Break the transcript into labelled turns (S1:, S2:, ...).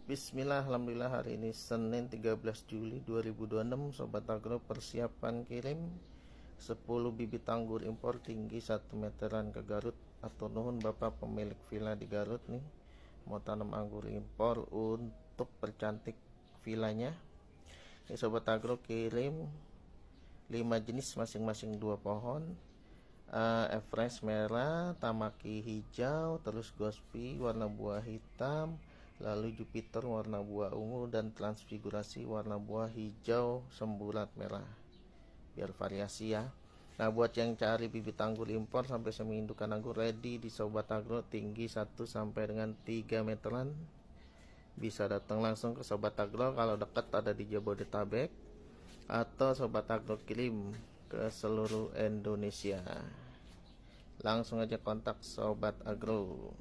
S1: Bismillah, alhamdulillah hari ini Senin 13 Juli 2026. Sobat Agro persiapan kirim 10 bibit anggur impor tinggi 1 meteran ke Garut. Atau nuhun Bapak pemilik villa di Garut nih, mau tanam anggur impor untuk percantik villanya. Ini Sobat Agro kirim 5 jenis masing-masing 2 pohon. Everest merah, Tamaki hijau, terus Gospi warna buah hitam, lalu Jupiter warna buah ungu, dan Transfigurasi warna buah hijau semburat merah, biar variasi ya. Nah, buat yang cari bibit anggur impor sampai semi-indukan anggur ready di Sobat Agro, tinggi 1 sampai dengan 3 meteran, bisa datang langsung ke Sobat Agro. Kalau dekat ada di Jabodetabek, atau Sobat Agro kirim ke seluruh Indonesia. Langsung aja kontak Sobat Agro.